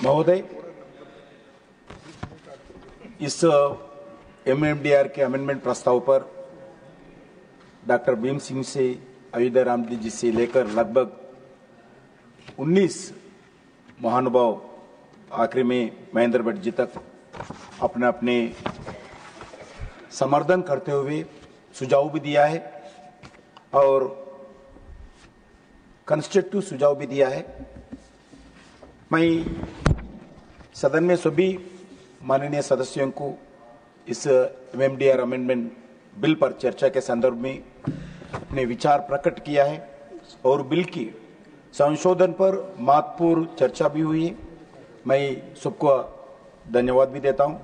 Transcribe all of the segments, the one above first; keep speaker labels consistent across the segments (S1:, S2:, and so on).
S1: महोदय, इस एमएमडीआर के अमेंडमेंट प्रस्ताव पर डॉक्टर भीम सिंह से अयोध्या राम जी से लेकर लगभग 19 महानुभाव आखिरी में महेंद्र भट्ट जी तक अपने अपने समर्थन करते हुए सुझाव भी दिया है और कंस्ट्रक्टिव सुझाव भी दिया है। मैं सदन में सभी माननीय सदस्यों को इस एमएमडीआर अमेंडमेंट बिल पर चर्चा के संदर्भ में अपने विचार प्रकट किया है और बिल की संशोधन पर महत्वपूर्ण चर्चा भी हुई है। मैं सबको धन्यवाद भी देता हूं।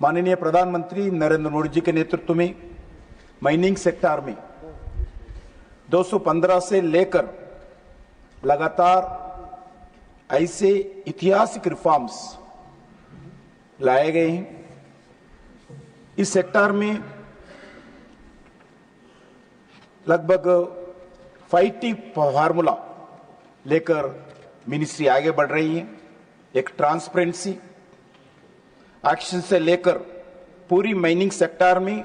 S1: माननीय प्रधानमंत्री नरेंद्र मोदी जी के नेतृत्व में माइनिंग सेक्टर में 215 से लेकर लगातार ऐसे ऐतिहासिक रिफॉर्म्स लाए गए हैं। इस सेक्टर में लगभग 5T फार्मूला लेकर मिनिस्ट्री आगे बढ़ रही है। एक ट्रांसपेरेंसी एक्शन से लेकर पूरी माइनिंग सेक्टर में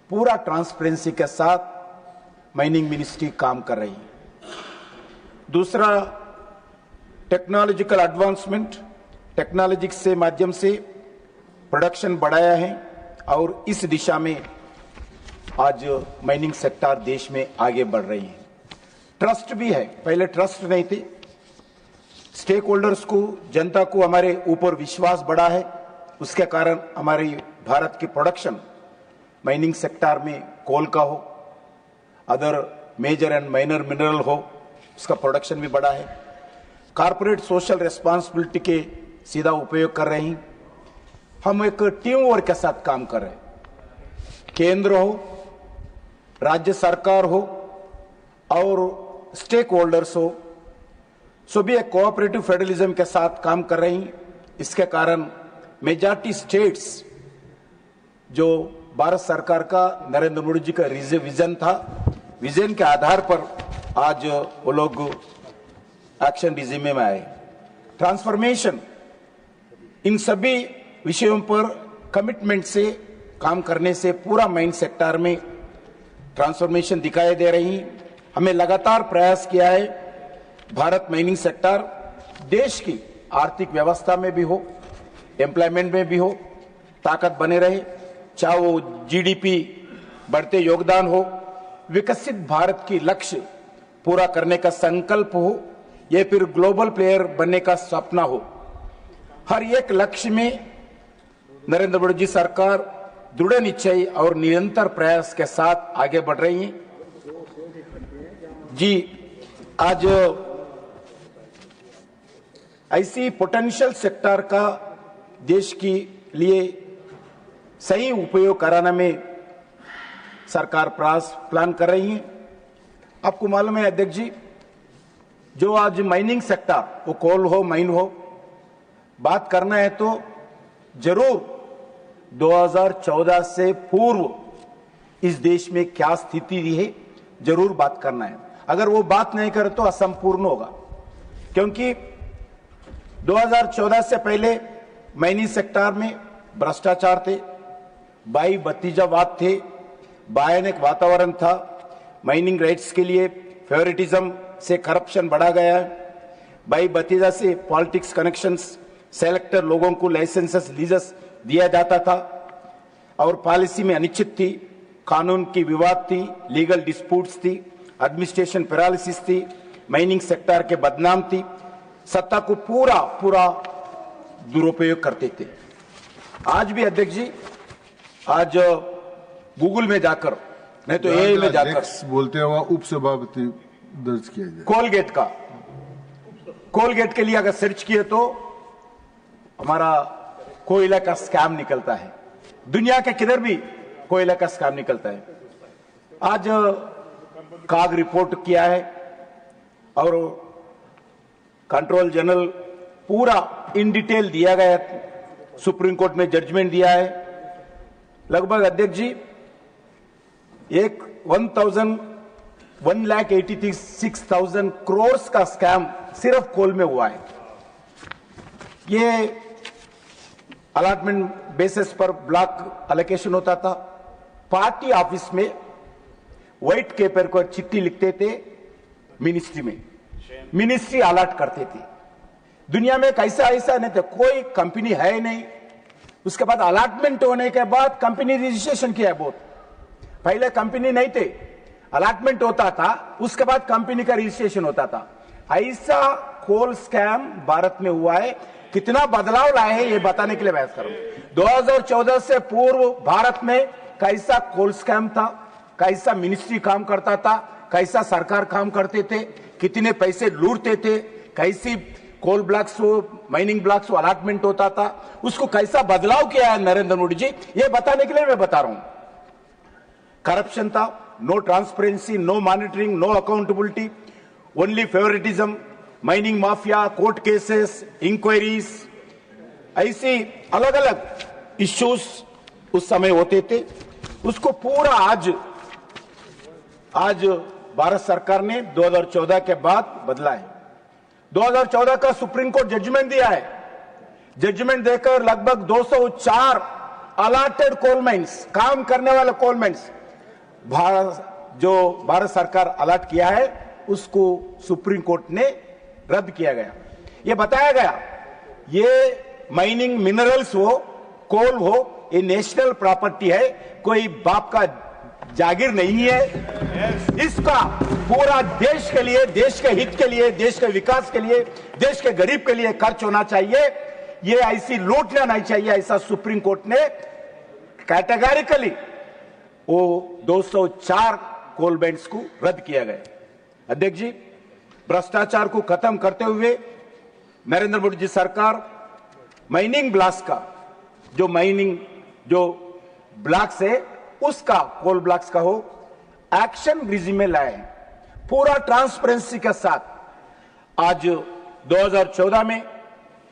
S1: पूरा ट्रांसपेरेंसी के साथ माइनिंग मिनिस्ट्री काम कर रही है। दूसरा, टेक्नोलॉजिकल एडवांसमेंट, टेक्नोलॉजी से माध्यम से प्रोडक्शन बढ़ाया है और इस दिशा में आज माइनिंग सेक्टर देश में आगे बढ़ रही है। ट्रस्ट भी है, पहले ट्रस्ट नहीं थे। स्टेक होल्डर्स को, जनता को हमारे ऊपर विश्वास बढ़ा है। उसके कारण हमारी भारत की प्रोडक्शन माइनिंग सेक्टर में कोल का हो, other major and minor mineral हो, उसका प्रोडक्शन भी बढ़ा है। कॉर्पोरेट सोशल रेस्पॉन्सिबिलिटी के सीधा उपयोग कर रहे हैं। हम एक टीम वर्क के साथ काम कर रहे हैं। केंद्र हो, राज्य सरकार हो और स्टेक होल्डर्स हो, सभी एक कोऑपरेटिव फेडरलिज्म के साथ काम कर रही हैं। इसके कारण मेजॉरिटी स्टेट्स, जो भारत सरकार का नरेंद्र मोदी जी का विजन था, विजन के आधार पर आज वो लोग एक्शन रिजीम में आए। ट्रांसफॉर्मेशन, इन सभी विषयों पर कमिटमेंट से काम करने से पूरा माइन सेक्टर में ट्रांसफॉर्मेशन दिखाई दे रही है। हमें लगातार प्रयास किया है भारत माइनिंग सेक्टर देश की आर्थिक व्यवस्था में भी हो, एम्प्लॉयमेंट में भी हो, ताकत बने रहे, चाहे वो जीडीपी बढ़ते योगदान हो, विकसित भारत की लक्ष्य पूरा करने का संकल्प हो, या फिर ग्लोबल प्लेयर बनने का सपना हो। हर एक लक्ष्य में नरेंद्र मोदी जी सरकार दृढ़ निश्चय और निरंतर प्रयास के साथ आगे बढ़ रही है। जी, आज ऐसी पोटेंशियल सेक्टर का देश के लिए सही उपयोग कराने में सरकार प्लान कर रही है। आपको मालूम है अध्यक्ष जी, जो आज माइनिंग सेक्टर, वो कोल हो, माइन हो, बात करना है तो जरूर 2014 से पूर्व इस देश में क्या स्थिति रही है, जरूर बात करना है। अगर वो बात नहीं करे तो असंपूर्ण होगा, क्योंकि 2014 से पहले माइनिंग सेक्टर में भ्रष्टाचार थे, भाई भतीजावाद थे, भयानक वातावरण था। माइनिंग राइट्स के लिए फेवरेटिज्म से करप्शन बढ़ा गया है। भाई भतीजा से पॉलिटिक्स कनेक्शंस, सेलेक्टर लोगों को लाइसेंसेस, लीजेस दिया जाता था और पॉलिसी में अनिश्चित थी, कानून की विवाद थी, लीगल डिस्प्यूट्स थी, एडमिनिस्ट्रेशन पैरालिसिस थी, माइनिंग सेक्टर के बदनाम थी, सत्ता को पूरा दुरुपयोग करते थे। आज भी अध्यक्ष जी, आज गूगल में जाकर, नहीं तो एआई में जाकर
S2: बोलते हुआ उपसभापति दर्ज किया जाए।
S1: कोलगेट के लिए अगर सर्च किए तो हमारा कोयला का स्कैम निकलता है। दुनिया के किधर भी कोयला का स्कैम निकलता है। आज काग रिपोर्ट किया है और कंट्रोल जनरल पूरा इन डिटेल दिया गया है। सुप्रीम कोर्ट में जजमेंट दिया है। लगभग अध्यक्ष जी एक 1,86,000 करोड़ का स्कैम सिर्फ कोल में हुआ है। ये अलॉटमेंट बेसिस पर ब्लॉक अलोकेशन होता था। पार्टी ऑफिस में व्हाइट पेपर को चिट्ठी लिखते थे, मिनिस्ट्री में मिनिस्ट्री अलॉट करते थे। दुनिया में कैसा ऐसा नहीं था, कोई कंपनी है नहीं। उसके बाद अलॉटमेंट होने के बाद कंपनी रजिस्ट्रेशन किया है। बहुत पहले कंपनी नहीं थे, अलॉटमेंट होता था, उसके बाद कंपनी का रजिस्ट्रेशन होता था। ऐसा कोल स्कैम भारत में हुआ है। कितना बदलाव लाए हैं ये बताने के लिए बहस करूं। 2014 से पूर्व भारत में कैसा कोल स्कैम था, कैसा मिनिस्ट्री काम करता था, कैसा सरकार काम करते थे, कितने पैसे लूटते थे, कैसी coal blocks mining blocks allotment होता था, उसको कैसा बदलाव किया है नरेंद्र मोदी जी, ये बताने के लिए मैं बता रहा हूं। करप्शन था, no transparency, no monitoring, no accountability, only favouritism, mining mafia, court cases, inquiries, ऐसी अलग अलग इश्यूज उस समय होते थे। उसको पूरा आज भारत सरकार ने 2014 के बाद बदला है। 2014 का सुप्रीम कोर्ट जजमेंट दिया है। जजमेंट देकर लगभग 204 अलॉटेड कोल माइंस, काम करने वाले कोल माइंस भारत सरकार अलॉट किया है, उसको सुप्रीम कोर्ट ने रद्द किया गया। ये बताया गया ये माइनिंग मिनरल्स हो, कोल हो, ये नेशनल प्रॉपर्टी है, कोई बाप का जागीर नहीं है। इसका पूरा देश के लिए, देश के हित के लिए, देश के विकास के लिए, देश के गरीब के लिए खर्च होना चाहिए। ये ऐसी लूट लेना चाहिए, ऐसा सुप्रीम कोर्ट ने कैटेगरिकली वो 204 कोल बैंड्स को रद्द किया गया। अध्यक्ष जी, भ्रष्टाचार को खत्म करते हुए नरेंद्र मोदी जी सरकार माइनिंग ब्लॉक्स का जो ब्लॉक्स है उसका, कोल ब्लॉक्स का हो, एक्शन रिजिम में लाए हैं पूरा ट्रांसपेरेंसी के साथ। आज 2014 में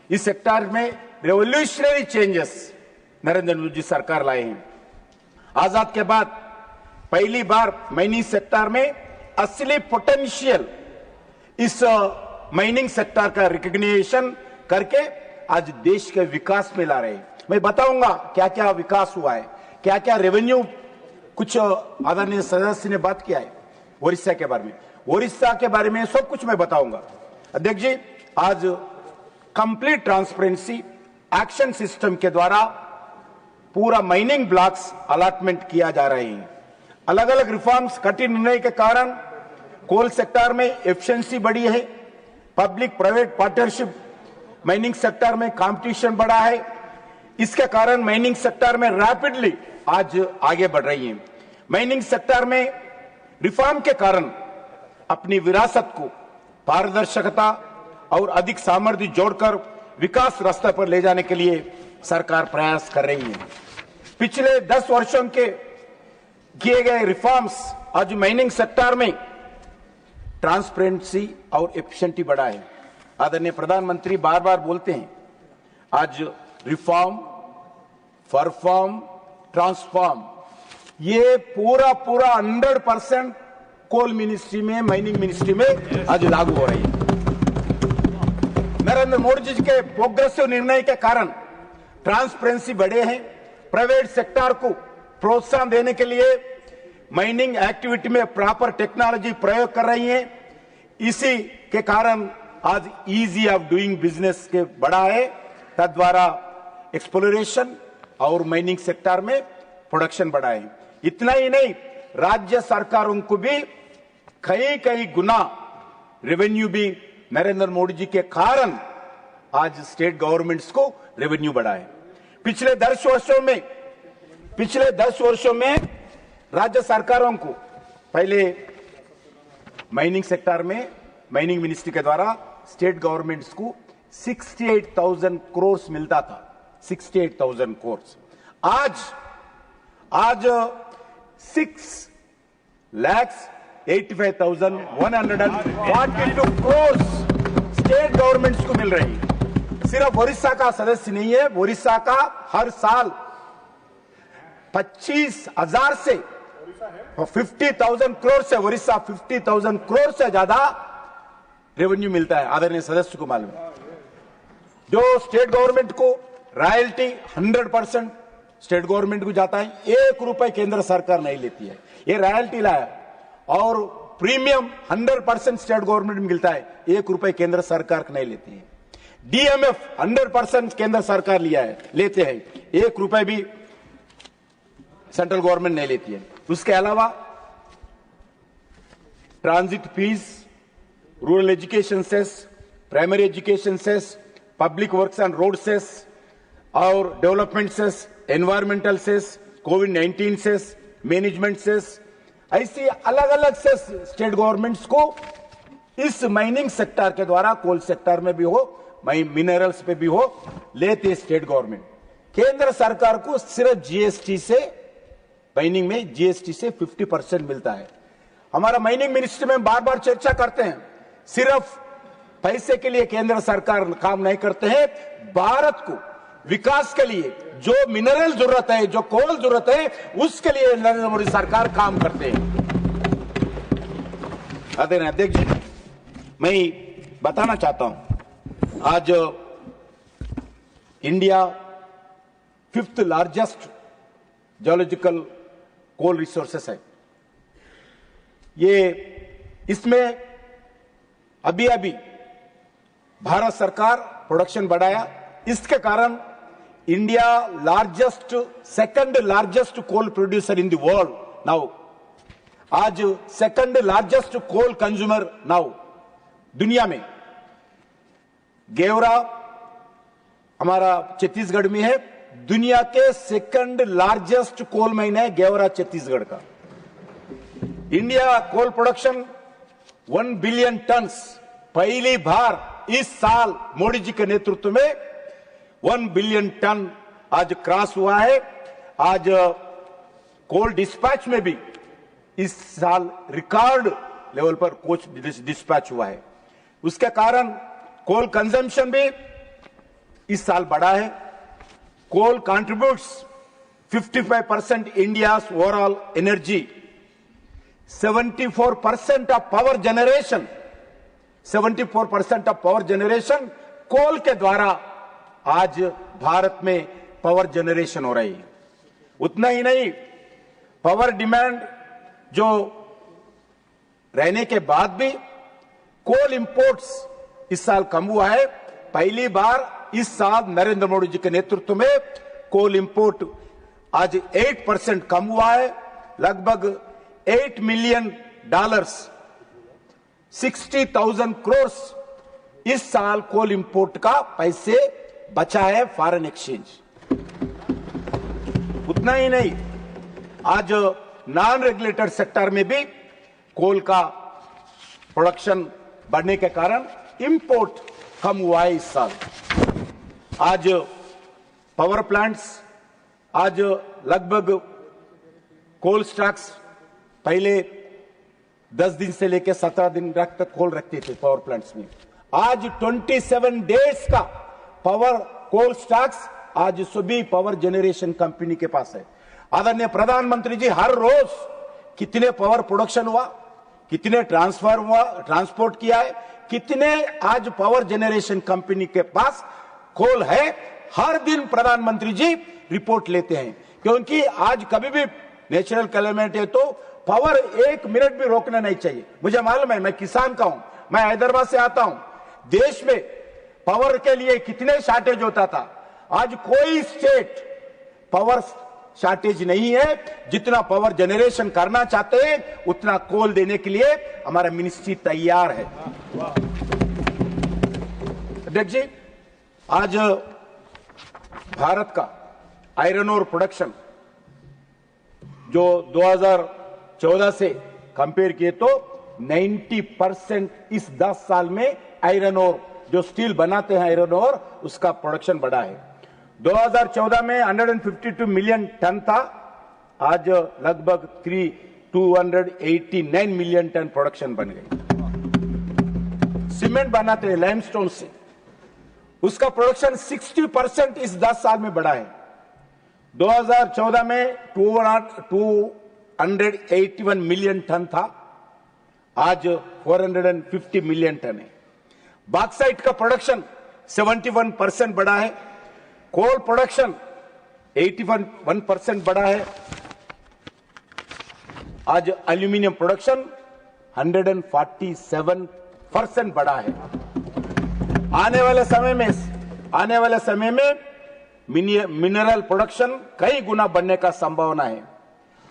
S1: इस सेक्टर में रेवोल्यूशनरी चेंजेस नरेंद्र मोदी जी सरकार लाए हैं। आजाद के बाद पहली बार माइनिंग सेक्टर में असली पोटेंशियल इस माइनिंग सेक्टर का रिकॉग्निशन करके आज देश के विकास में ला रहे हैं। मैं बताऊंगा क्या क्या विकास हुआ है, क्या क्या रेवेन्यू, कुछ आदरणीय सदस्य ने बात किया है ओडिशा के बारे में, ओडिशा के बारे में सब कुछ मैं बताऊंगा। अध्यक्ष जी, आज कंप्लीट ट्रांसपेरेंसी एक्शन सिस्टम के द्वारा पूरा माइनिंग ब्लॉक्स अलॉटमेंट किया जा रहे हैं। अलग अलग रिफॉर्म्स, कठिन निर्णय के कारण कोल सेक्टर में एफिशिएंसी बढ़ी है, public private partnership mining sector में कंपटीशन बढ़ा है। इसके कारण माइनिंग सेक्टर में रैपिडली आज आगे बढ़ रही है। माइनिंग सेक्टर में रिफॉर्म के कारण अपनी विरासत को पारदर्शिता और अधिक सामर्थ्य जोड़कर विकास रास्ते पर ले जाने के लिए सरकार प्रयास कर रही है। पिछले 10 वर्षों के किए गए रिफॉर्म्स आज माइनिंग सेक्टर में ट्रांसपेरेंसी और एफिशिएंसी बढ़ा है। आदरणीय प्रधानमंत्री बार बार बोलते हैं, आज रिफॉर्म, परफॉर्म, ट्रांसफॉर्म, ये पूरा 100% कोल मिनिस्ट्री में, माइनिंग मिनिस्ट्री में आज लागू हो रही है। नरेंद्र मोदी जी के प्रोग्रेसिव निर्णय के कारण ट्रांसपेरेंसी बढ़े हैं। प्राइवेट सेक्टर को प्रोत्साहन देने के लिए माइनिंग एक्टिविटी में प्रॉपर टेक्नोलॉजी प्रयोग कर रही है। इसी के कारण आज इजी ऑफ डूइंग बिजनेस के बढ़ा है, तद्वारा एक्सप्लोरेशन और माइनिंग सेक्टर में प्रोडक्शन बढ़ा है। इतना ही नहीं, राज्य सरकारों को भी कई गुना रेवेन्यू भी नरेंद्र मोदी जी के कारण आज स्टेट गवर्नमेंट्स को रेवेन्यू बढ़ा है। पिछले 10 वर्षों में राज्य सरकारों को पहले माइनिंग सेक्टर में माइनिंग मिनिस्ट्री के द्वारा स्टेट गवर्नमेंट्स को 68,000 करोड़ मिलता था, 68,000 करोड़। आज 6,85,142 करोड़ स्टेट गवर्नमेंट्स को मिल रही है। सिर्फ ओडिशा का सदस्य नहीं है, ओडिशा का हर साल 25,000 से 50,000 करोड़ से उड़ीसा 50,000 करोड़ से ज्यादा रेवेन्यू मिलता है। आदरणीय सदस्य को मालूम है। जो स्टेट गवर्नमेंट को रॉयल्टी 100% स्टेट गवर्नमेंट को जाता है, 1 रुपए केंद्र सरकार नहीं लेती है। ये रॉयल्टी लाया और प्रीमियम 100% स्टेट गवर्नमेंट मिलता है, 1 रुपए केंद्र सरकार नहीं लेती है। डीएमएफ 100% केंद्र सरकार लिया है, लेते हैं, 1 रुपए भी सेंट्रल गवर्नमेंट नहीं लेती है। उसके अलावा transit fees, rural education cess, primary education cess, public works and road cess और डेवलपमेंट सेस, एनवायरमेंटल सेस, कोविड-19 सेस, मैनेजमेंट सेस, ऐसी अलग अलग सेस स्टेट गवर्नमेंट्स को इस माइनिंग सेक्टर के द्वारा, कोल सेक्टर में भी हो, मिनरल्स पे भी हो, लेते स्टेट गवर्नमेंट। केंद्र सरकार को सिर्फ जीएसटी से, माइनिंग में जीएसटी से 50% मिलता है। हमारा माइनिंग मिनिस्ट्री में बार बार चर्चा करते हैं, सिर्फ पैसे के लिए केंद्र सरकार काम नहीं करते हैं, भारत को विकास के लिए जो मिनरल जरूरत है, जो कोल जरूरत है, उसके लिए नरेंद्र मोदी सरकार काम करते हैं। आदरणीय अध्यक्ष जी, मैं बताना चाहता हूं, आज इंडिया 5th लार्जेस्ट जियोलॉजिकल कोल रिसोर्सेस है। ये इसमें अभी भारत सरकार प्रोडक्शन बढ़ाया, इसके कारण India second largest coal producer in the world now, आज second largest coal consumer now दुनिया में। गेवरा हमारा छत्तीसगढ़ में है, दुनिया के सेकंड लार्जेस्ट कोल माइन है गेवरा छत्तीसगढ़ का। India coal production 1 billion tons, पहली बार इस साल मोदी जी के नेतृत्व में 1 बिलियन टन आज क्रॉस हुआ है। आज कोल डिस्पैच में भी इस साल रिकॉर्ड लेवल पर कोच डिस्पैच हुआ है। उसके कारण कोल कंजम्पशन भी इस साल बढ़ा है। Coal contributes 55% India's overall energy, 74% of power generation, 74% of power generation coal के द्वारा आज भारत में पावर जनरेशन हो रही है। उतना ही नहीं, पावर डिमांड जो रहने के बाद भी कोल इंपोर्ट्स इस साल कम हुआ है। पहली बार इस साल नरेंद्र मोदी जी के नेतृत्व में कोल इंपोर्ट आज 8% कम हुआ है। लगभग $8 मिलियन, 60,000 करोड़ इस साल कोल इंपोर्ट का पैसे बचा है फॉरेन एक्सचेंज। उतना ही नहीं, आज नॉन रेगुलेटेड सेक्टर में भी कोल का प्रोडक्शन बढ़ने के कारण इंपोर्ट कम हुआ है इस साल। आज पावर प्लांट्स, आज लगभग कोल स्टॉक्स पहले 10 दिन से लेकर 17 दिन तक कोल रखते थे पावर प्लांट्स में, आज 27 डेज का पावर कोल स्टॉक्स आज सभी पावर जनरेशन कंपनी के पास है। आदरणीय प्रधानमंत्री जी, हर रोज कितने पावर प्रोडक्शन हुआ, कितने ट्रांसफर हुआ, ट्रांसपोर्ट किया है, कितने आज पावर जनरेशन कंपनी के पास कोल है, हर दिन प्रधानमंत्री जी रिपोर्ट लेते हैं। क्योंकि आज कभी भी नेचुरल कैलेमिटी है तो पावर 1 मिनट भी रोकना नहीं चाहिए। मुझे मालूम है, मैं किसान का हूं, मैं हैदराबाद से आता हूं, देश में पावर के लिए कितने शॉर्टेज होता था। आज कोई स्टेट पावर शॉर्टेज नहीं है। जितना पावर जनरेशन करना चाहते हैं उतना कोल देने के लिए हमारा मिनिस्ट्री तैयार है। अध्यक्ष जी, आज भारत का आयरन ओर प्रोडक्शन जो 2014 से कंपेयर किए तो 90% इस 10 साल में आयरन ओर, जो स्टील बनाते हैं आयरन ओर, उसका प्रोडक्शन बढ़ा है। 2014 में 152 मिलियन टन था, आज लगभग 289 मिलियन टन प्रोडक्शन बन गई। सीमेंट बनाते हैं लाइमस्टोन से, उसका प्रोडक्शन 60% इस 10 साल में बढ़ा है। 2014 में 181 मिलियन टन था, आज 450 मिलियन टन है। बॉक्साइट का प्रोडक्शन 71% बढ़ा है, कोल प्रोडक्शन 81% बढ़ा है, आज एल्यूमिनियम प्रोडक्शन 147% बढ़ा है। आने वाले समय में मिनरल प्रोडक्शन कई गुना बढ़ने का संभावना है।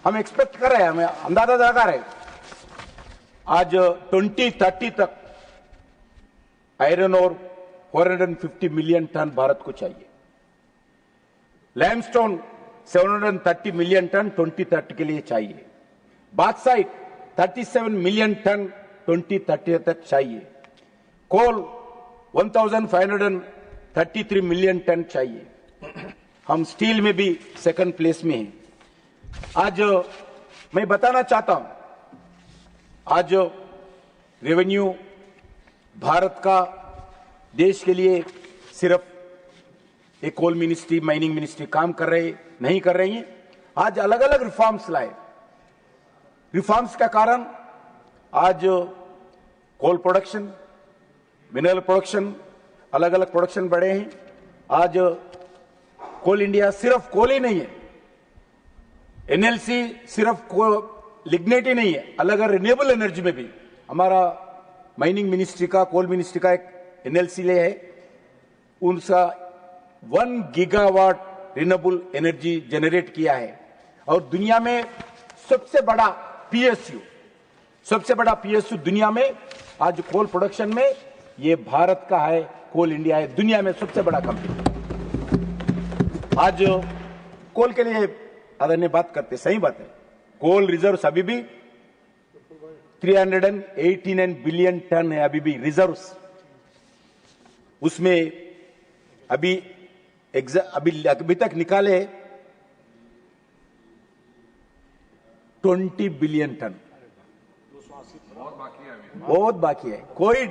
S1: हम एक्सपेक्ट कर रहे हैं, हमें अंदाजा लगा रहे हैं, आज 2030 तक आयरन और 450 मिलियन टन भारत को चाहिए। लाइमस्टोन 730 मिलियन टन 2030 के लिए चाहिए। बॉक्साइट 37 मिलियन टन 2030 तक चाहिए। कोल 1533 मिलियन टन चाहिए। हम स्टील में भी सेकंड प्लेस में हैं। आज मैं बताना चाहता हूं, आज रेवेन्यू भारत का देश के लिए सिर्फ एक कोल मिनिस्ट्री, माइनिंग मिनिस्ट्री काम नहीं कर रही है। आज अलग अलग रिफॉर्म्स लाए। रिफॉर्म्स का कारण आज कोल प्रोडक्शन, मिनरल प्रोडक्शन, अलग अलग प्रोडक्शन बढ़े हैं। आज कोल इंडिया सिर्फ कोल ही नहीं है, एनएलसी सिर्फ लिग्नेट ही नहीं है, अलग अलग रिन्यूएबल एनर्जी में भी हमारा माइनिंग मिनिस्ट्री का, कोल मिनिस्ट्री का एक एनएलसी ले है, उनका 1 गीगावाट रिन्यूएबल एनर्जी जनरेट किया है। और दुनिया में सबसे बड़ा पीएसयू दुनिया में आज कोल प्रोडक्शन में ये भारत का है, कोल इंडिया है, दुनिया में सबसे बड़ा कंपनी। आज कोल के लिए आदरणीय बात करते, सही बात है, कोल रिजर्व्स अभी भी 389 बिलियन टन है, अभी रिजर्व्स। उसमें अभी तक निकाले 20 बिलियन टन, बहुत बाकी है। कोई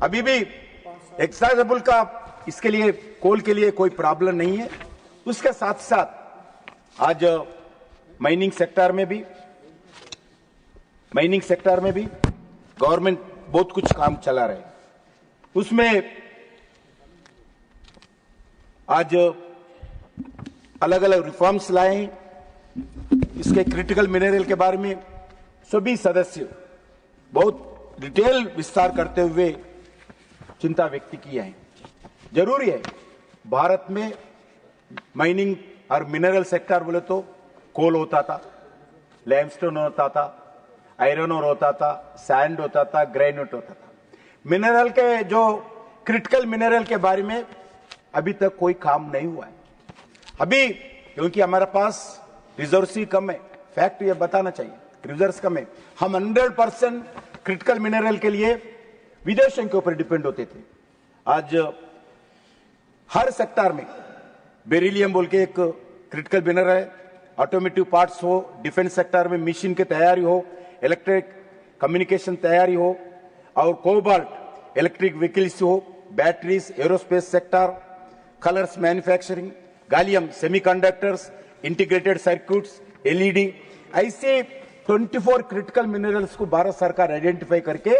S1: अभी भी एक्साइजेबल का इसके लिए, कोल के लिए कोई प्रॉब्लम नहीं है। उसके साथ साथ आज माइनिंग सेक्टर में भी गवर्नमेंट बहुत कुछ काम चला रहे हैं। उसमें आज अलग अलग रिफॉर्म्स लाए हैं। इसके क्रिटिकल मिनरल के बारे में सभी सदस्य बहुत डिटेल विस्तार करते हुए चिंता व्यक्त किया है। जरूरी है, भारत में माइनिंग और मिनरल सेक्टर बोले तो कोल होता था, लाइमस्टोन होता था, आयरन ओर होता था, सैंड होता था, ग्रेनाइट होता था। मिनरल के जो क्रिटिकल मिनरल के बारे में अभी तक कोई काम नहीं हुआ है। अभी क्योंकि हमारे पास रिजर्व्स ही कम है, फैक्ट ये बताना चाहिए, रिजर्व्स कम है। हम 100% क्रिटिकल मिनरल के लिए विदेशों के ऊपर डिपेंड होते थे। आज हर सेक्टर में बेरिलियम बोल के एक क्रिटिकल मिनरल है, ऑटोमेटिव पार्ट्स हो, डिफेंस सेक्टर में मशीन की तैयारी हो, इलेक्ट्रिक कम्युनिकेशन तैयारी हो, और कोबाल्ट इलेक्ट्रिक व्हीकल्स हो, batteries, aerospace sector, colours manufacturing, gallium semiconductors, integrated circuits, LED, ऐसे 24 क्रिटिकल मिनरल्स को भारत सरकार आइडेंटिफाई करके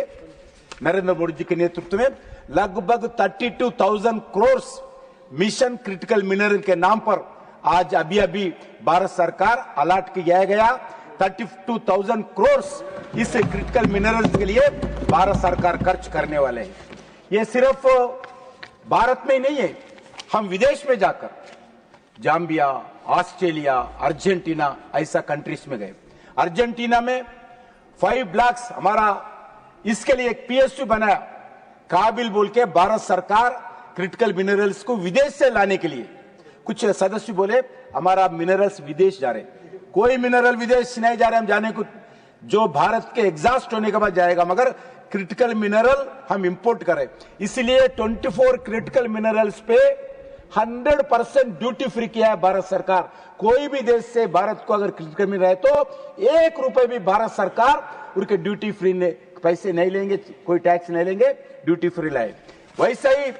S1: नरेंद्र मोदी जी के नेतृत्व में लगभग 32,000 करोड़ मिशन क्रिटिकल मिनरल के नाम पर आज अभी भारत सरकार अलॉट किया गया 32,000 करोड़ इस क्रिटिकल मिनरल्स के लिए भारत सरकार खर्च करने वाले हैं। ये सिर्फ भारत में ही नहीं है, हम विदेश में जाकर जाम्बिया, ऑस्ट्रेलिया, अर्जेंटीना ऐसा कंट्रीज में गए। अर्जेंटीना में 5 लाख हमारा इसके लिए एक पीएसयू बनाया, काबिल बोल के भारत सरकार क्रिटिकल मिनरल्स को विदेश से लाने के लिए। कुछ सदस्य बोले हमारा मिनरल्स विदेश जा रहे, कोई मिनरल विदेश नहीं जा रहे, हम जाने को जो भारत के एग्जॉस्ट होने के बाद जाएगा, मगर क्रिटिकल मिनरल हम इंपोर्ट करें। इसलिए 24 क्रिटिकल मिनरल्स पे 100% ड्यूटी फ्री किया है भारत सरकार। कोई भी देश से भारत को अगर क्रिटिकल मिनरल है तो 1 रुपए भी भारत सरकार उनके ड्यूटी फ्री ने पैसे नहीं लेंगे, कोई टैक्स नहीं लेंगे, ड्यूटी फ्री लाए। वैसे ही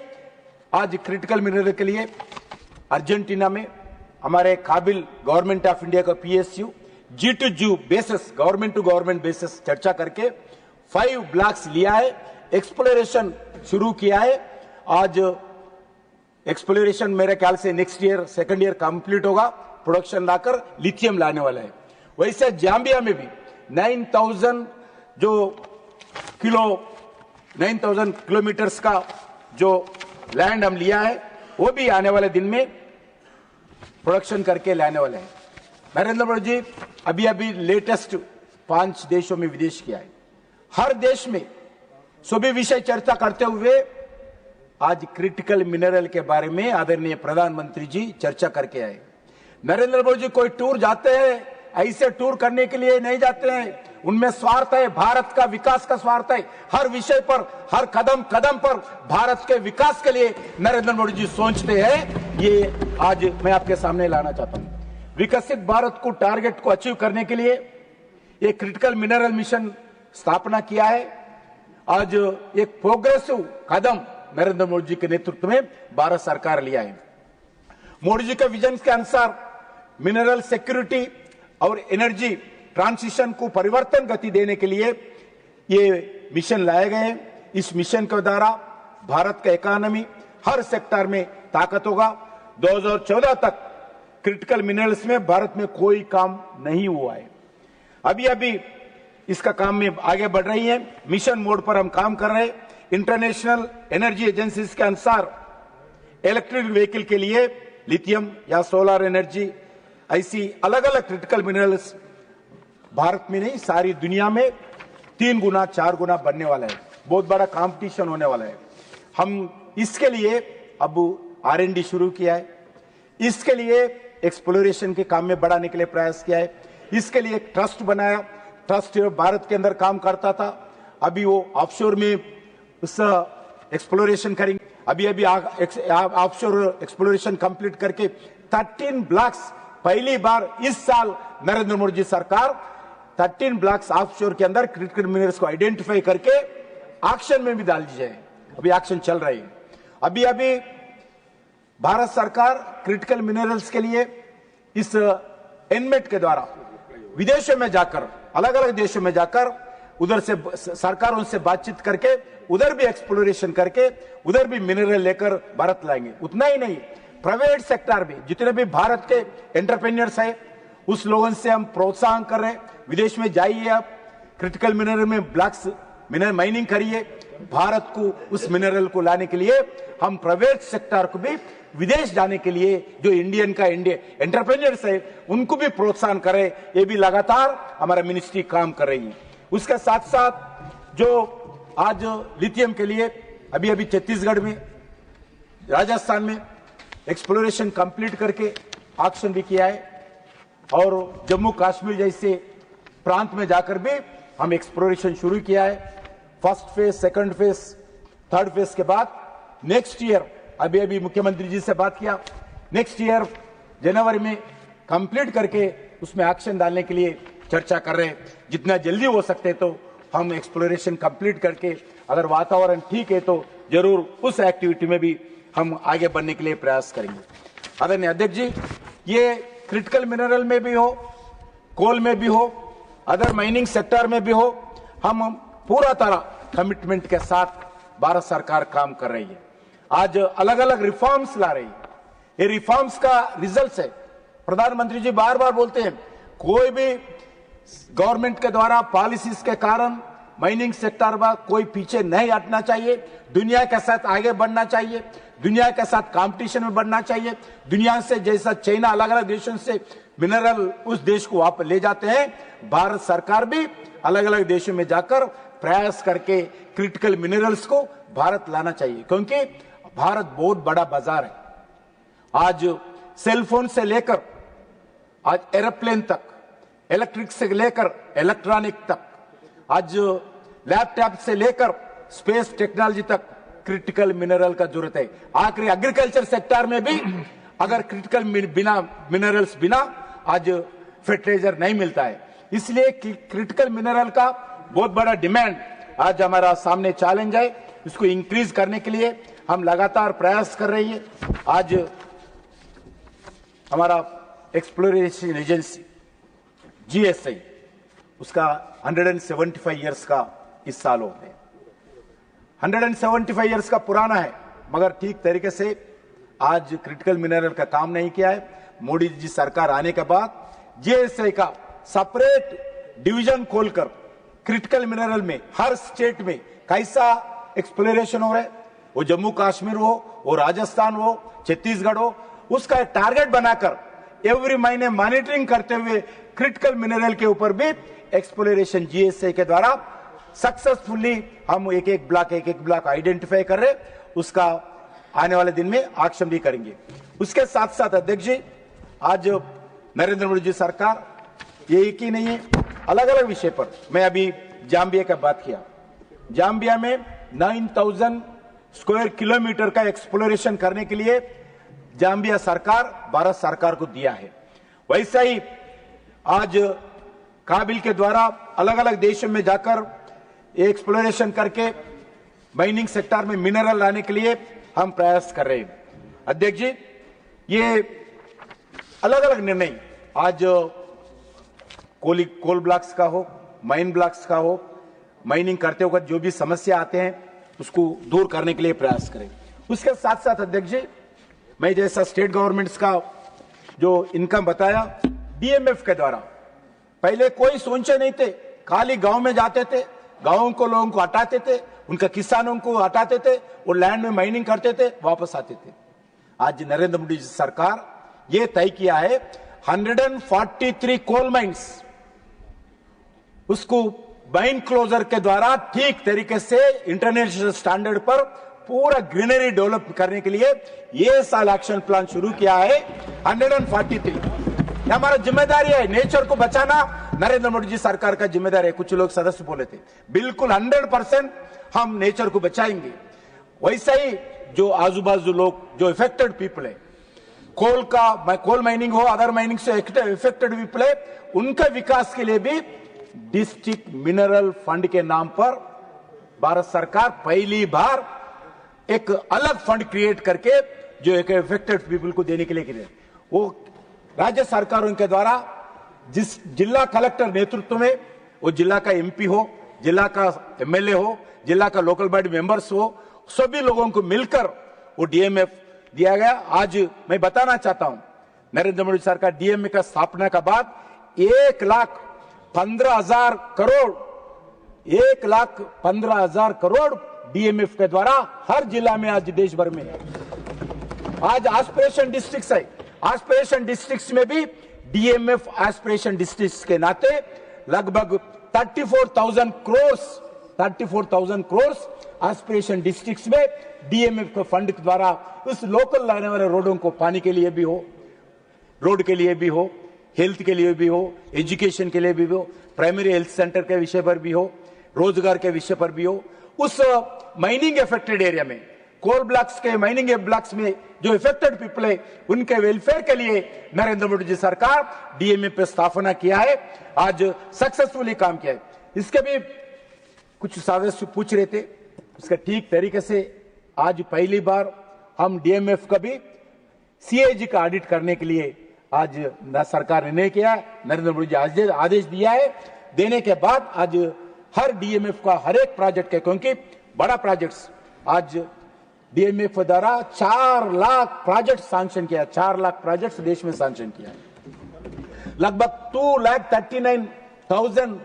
S1: आज क्रिटिकल मिनरल के लिए अर्जेंटीना में हमारे काबिल गवर्नमेंट ऑफ इंडिया का PSU G to G basis, government to government basis चर्चा करके 5 ब्लॉक्स लिया है, एक्सप्लोरेशन शुरू किया है। आज एक्सप्लोरेशन मेरे ख्याल से next year second year complete होगा, प्रोडक्शन लाकर लिथियम लाने वाला है। वैसे जाम्बिया में भी 9,000 किलोमीटर्स का जो लैंड हम लिया है, वो भी आने वाले दिन में प्रोडक्शन करके लाने वाले हैं। नरेंद्र मोदी जी अभी लेटेस्ट 5 देशों में विदेश किया है। हर देश में सभी विषय चर्चा करते हुए आज क्रिटिकल मिनरल के बारे में आदरणीय प्रधानमंत्री जी चर्चा करके आए। नरेंद्र मोदी जी कोई टूर जाते हैं, ऐसे टूर करने के लिए नहीं जाते हैं, उनमें स्वार्थ है, भारत का विकास का स्वार्थ है। हर विषय पर, हर कदम कदम पर भारत के विकास के लिए नरेंद्र मोदी जी सोचते हैं। ये आज मैं आपके सामने लाना चाहता हूं। विकसित भारत को टारगेट को अचीव करने के लिए ये क्रिटिकल मिनरल मिशन स्थापना किया है। आज एक प्रोग्रेसिव कदम नरेंद्र मोदी जी के नेतृत्व में भारत सरकार लिया है। मोदी जी के विजन के अनुसार मिनरल सिक्योरिटी और एनर्जी ट्रांजिशन को परिवर्तन गति देने के लिए ये मिशन लाए गए हैं। इस मिशन के द्वारा भारत का इकोनॉमी हर सेक्टर में ताकत होगा। 2014 तक क्रिटिकल मिनरल्स में भारत में कोई काम नहीं हुआ है। अभी इसका काम में आगे बढ़ रही है। मिशन मोड पर हम काम कर रहे हैं। इंटरनेशनल एनर्जी एजेंसीज के अनुसार इलेक्ट्रिक व्हीकल के लिए लिथियम या सोलर एनर्जी, ऐसी अलग अलग क्रिटिकल मिनरल्स भारत में नहीं सारी दुनिया में 3 गुना 4 गुना बनने वाला है। बहुत बड़ा कंपटीशन होने वाला है। हम इसके लिए अब R&D शुरू किया है। इसके लिए एक्सप्लोरेशन के काम में बढ़ाने के लिए प्रयास किया है। इसके लिए एक ट्रस्ट बनाया। ट्रस्ट भारत के अंदर काम करता था, अभी वो ऑफशोर में उस एक्सप्लोरेशन करेंगे। अभी ऑफशोर एक्सप्लोरेशन कंप्लीट करके 13 ब्लॉक्स पहली बार इस साल नरेंद्र मोदी जी सरकार 13 ब्लॉक्स ऑफशोर के अंदर क्रिटिकल मिनरल्स को आइडेंटिफाई करके एक्शन में भी डाल दी जाए। अभी एक्शन चल रही है। अभी भारत सरकार क्रिटिकल मिनरल्स के लिए इस एनमेट के द्वारा विदेशों में जाकर, अलग अलग देशों में जाकर उधर से सरकारों से बातचीत करके उधर भी एक्सप्लोरेशन करके उधर भी मिनरल लेकर भारत लाएंगे। उतना ही नहीं, प्राइवेट सेक्टर भी जितने भी भारत के एंटरप्रेन्योर्स है उस लोगों से हम प्रोत्साहन कर रहे हैं। विदेश में जाइए, आप क्रिटिकल मिनरल में ब्लॉक्स मिनरल माइनिंग करिए। भारत को उस मिनरल को लाने के लिए हम प्राइवेट सेक्टर को भी विदेश जाने के लिए जो इंडियन एंटरप्रेन्योर्स है उनको भी प्रोत्साहन करें। ये भी लगातार हमारा मिनिस्ट्री काम कर रही है। उसके साथ साथ जो आज लिथियम के लिए अभी छत्तीसगढ़ में, राजस्थान में एक्सप्लोरेशन कंप्लीट करके एक्शन भी किया है और जम्मू कश्मीर जैसे प्रांत में जाकर भी हम एक्सप्लोरेशन शुरू किया है। First phase, second phase, third phase के बाद नेक्स्ट ईयर अभी मुख्यमंत्री जी से बात किया, नेक्स्ट ईयर जनवरी में कंप्लीट करके उसमें एक्शन डालने के लिए चर्चा कर रहे हैं। जितना जल्दी हो सकते तो हम एक्सप्लोरेशन कंप्लीट करके अगर वातावरण ठीक है तो जरूर उस एक्टिविटी में भी हम आगे बढ़ने के लिए प्रयास करेंगे। आदरणीय अध्यक्ष जी, ये क्रिटिकल मिनरल में भी हो, कोल में भी हो, अदर माइनिंग सेक्टर में भी हो, हम पूरा तरह कमिटमेंट के साथ भारत सरकार काम कर रही है। आज अलग अलग रिफॉर्म्स ला रही है। ये रिफॉर्म्स का रिजल्ट है। प्रधानमंत्री जी बार बार बोलते हैं कोई भी गवर्नमेंट के द्वारा पॉलिसीज के कारण माइनिंग सेक्टर में कोई पीछे नहीं हटना चाहिए, दुनिया के साथ आगे बढ़ना चाहिए, दुनिया के साथ कंपटीशन में बढ़ना चाहिए। दुनिया से जैसा चाइना अलग अलग देशों से मिनरल उस देश को वापस ले जाते हैं, भारत सरकार भी अलग अलग देशों में जाकर प्रयास करके क्रिटिकल मिनरल्स को भारत लाना चाहिए, क्योंकि भारत बहुत बड़ा बाजार है। आज सेलफोन से लेकर आज एरोप्लेन तक, इलेक्ट्रिक से लेकर इलेक्ट्रॉनिक तक, आज लैपटॉप से लेकर स्पेस टेक्नोलॉजी तक क्रिटिकल मिनरल का जरूरत है। आखिरी एग्रीकल्चर सेक्टर में भी अगर क्रिटिकल मिनरल्स बिना आज फर्टिलाइजर नहीं मिलता है। इसलिए क्रिटिकल मिनरल का बहुत बड़ा डिमांड आज हमारा सामने चैलेंज है। इसको इंक्रीज करने के लिए हम लगातार प्रयास कर रही है। आज हमारा एक्सप्लोरेशन एजेंसी GSI उसका 175 इयर्स का इस साल होते हैं। 175 इयर्स का पुराना है, मगर ठीक तरीके से आज क्रिटिकल मिनरल का काम नहीं किया है। मोदी जी सरकार आने के बाद GSI का सेपरेट डिवीजन खोलकर क्रिटिकल मिनरल में हर स्टेट में कैसा एक्सप्लोरेशन हो रहा है, वो जम्मू कश्मीर हो, वो राजस्थान हो, छत्तीसगढ़ हो, उसका एक टारगेट बनाकर एवरी महीने मॉनिटरिंग करते हुए क्रिटिकल मिनरल के ऊपर भी एक्सप्लोरेशन GSI के द्वारा सक्सेसफुली हम एक एक ब्लॉक आइडेंटिफाई कर रहे, उसका आने वाले दिन में एक्शन भी करेंगे। उसके साथ साथ अध्यक्ष जी, आज नरेंद्र मोदी जी सरकार ये एक ही नहीं है, अलग अलग विषय पर, मैं अभी जाम्बिया का बात किया, जाम्बिया में 9000 स्क्वायर किलोमीटर का एक्सप्लोरेशन करने के लिए जाम्बिया सरकार भारत सरकार को दिया है। वैसा ही आज काबिल के द्वारा अलग अलग देशों में जाकर एक्सप्लोरेशन करके माइनिंग सेक्टर में मिनरल लाने के लिए हम प्रयास कर रहे हैं। अध्यक्ष जी, ये अलग अलग निर्णय आज कोल ब्लॉक्स का हो, माइन ब्लॉक्स का हो, माइनिंग करते वक्त जो भी समस्या आते हैं उसको दूर करने के लिए प्रयास करें। उसके साथ साथ अध्यक्ष जी, मैं जैसा स्टेट गवर्नमेंट्स का जो इनकम बताया, DMF के द्वारा पहले कोई सोचे नहीं थे, खाली गांव में जाते थे, गांवों को लोगों को हटाते थे, उनका किसानों को हटाते थे, वो लैंड में माइनिंग करते थे, वापस आते थे। आज नरेंद्र मोदी जी सरकार ये तय किया है 143 कोल माइंस, उसको माइन क्लोजर के द्वारा ठीक तरीके से इंटरनेशनल स्टैंडर्ड पर पूरा ग्रीनरी डेवलप करने के लिए ये साल एक्शन प्लान शुरू किया है 143। हमारा जिम्मेदारी है, नेचर को बचाना नरेंद्र मोदी जी सरकार का जिम्मेदारी है। कुछ लोग सदस्य बोले थे, बिल्कुल 100% हम नेचर को बचाएंगे। वैसा ही जो आजू बाजू लोग जो इफेक्टेड पीपल है, कोल माइनिंग हो, अदर माइनिंग से इफेक्टेड पीपल है, उनके विकास के लिए भी डिस्ट्रिक्ट मिनरल फंड के नाम पर भारत सरकार पहली बार एक अलग फंड क्रिएट करके जो एक इफेक्टेड पीपल को देने के लिए किया, वो राज्य सरकारों के द्वारा जिस जिला कलेक्टर नेतृत्व में, वो जिला का MP हो, जिला का MLA हो, जिला का लोकल बॉडी मेंबर्स हो, सभी लोगों को मिलकर वो DMF दिया गया। आज मैं बताना चाहता हूं, नरेंद्र मोदी सरकार DMF का स्थापना के बाद 1,15,000 करोड़ 1,15,000 करोड़ DMF के द्वारा हर जिला में, आज देश भर में आज एस्पिरेशन डिस्ट्रिक्ट्स है, एस्पिरेशन डिस्ट्रिक्ट्स में भी DMF एस्पिरेशन डिस्ट्रिक्ट्स के नाते लगभग 34,000 करोड़ एस्पिरेशन डिस्ट्रिक्ट्स में DMF के फंड के द्वारा उस लोकल लाने वाले रोडों को पानी के लिए भी हो, रोड के लिए भी हो, हेल्थ के लिए भी हो, एजुकेशन के लिए भी हो, प्राइमरी हेल्थ सेंटर के विषय पर भी हो, रोजगार के विषय पर भी हो, उस माइनिंग इफेक्टेड एरिया में, कोल ब्लॉक्स के माइनिंग ब्लॉक्स में जो इफेक्टेड पीपल है, उनके वेलफेयर के लिए नरेंद्र मोदी जी सरकार DMF पे स्थापना किया है, आज सक्सेसफुली काम किया है। इसके भी कुछ सदस्य पूछ रहे थे, इसका ठीक तरीके से आज पहली बार हम DMF का भी CAG का ऑडिट करने के लिए आज सरकार ने निर्णय किया, नरेंद्र मोदी जी आदेश दिया है। देने के बाद आज हर DMF का हर एक प्रोजेक्ट के, क्योंकि बड़ा प्रोजेक्ट्स आज DMF द्वारा 4 लाख प्रोजेक्ट सैंक्शन किया, 4 लाख प्रोजेक्ट्स देश में सैंक्शन किया, लगभग 2,39,000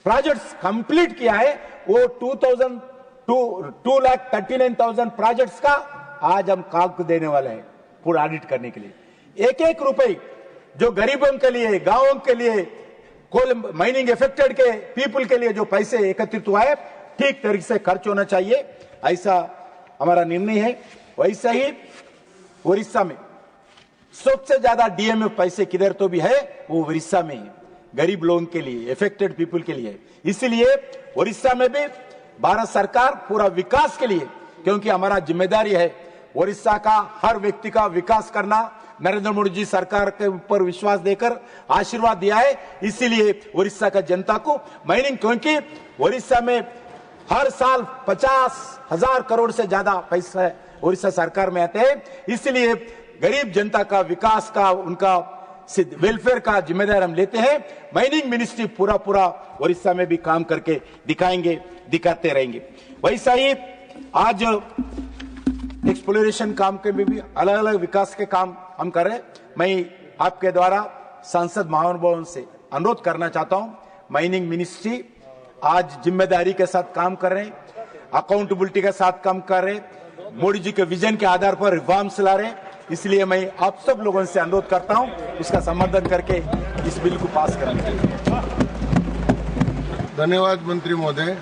S1: प्रोजेक्ट्स कंप्लीट किया है। वो 2,39,000 प्रोजेक्ट्स का आज हम कागज देने वाले हैं पूरा ऑडिट करने के लिए। एक एक रुपए जो गरीबों के लिए, गांवों के लिए, कोल माइनिंग इफेक्टेड के पीपल के लिए जो पैसे एकत्रित हुआ है, ठीक तरीके से खर्च होना चाहिए, ऐसा हमारा निर्णय है। वैसा ही उड़ीसा में सबसे ज्यादा DMF पैसे किधर तो भी है, वो उड़ीसा में है, गरीब लोगों के लिए, इफेक्टेड पीपल के लिए। इसलिए उड़ीसा में भी भारत सरकार पूरा विकास के लिए, क्योंकि हमारा जिम्मेदारी है उड़ीसा का हर व्यक्ति का विकास करना, नरेंद्र मोदी जी सरकार के ऊपर विश्वास देकर आशीर्वाद दिया है, इसीलिए उड़ीसा का जनता को माइनिंग, क्योंकि उड़ीसा में हर साल 50,000 करोड़ से ज्यादा पैसा उड़ीसा सरकार में आते हैं, इसलिए गरीब जनता का विकास का, उनका वेलफेयर का जिम्मेदार हम लेते हैं। माइनिंग मिनिस्ट्री पूरा उड़ीसा में भी काम करके दिखाते रहेंगे। वैसा ही आज एक्सप्लोरेशन काम के में भी अलग अलग विकास के काम हम कर रहे हैं। मैं आपके द्वारा सांसद महानुभावों से अनुरोध करना चाहता हूं, माइनिंग मिनिस्ट्री आज जिम्मेदारी के साथ काम कर रहे हैं, अकाउंटेबिलिटी के साथ काम कर रहे हैं, मोदी जी के विजन के आधार पर रिफॉर्म्स ला रहे हैं। इसलिए मैं आप सब लोगों से अनुरोध करता हूं उसका समर्थन करके इस बिल को पास करने के लिए।
S2: धन्यवाद मंत्री महोदय।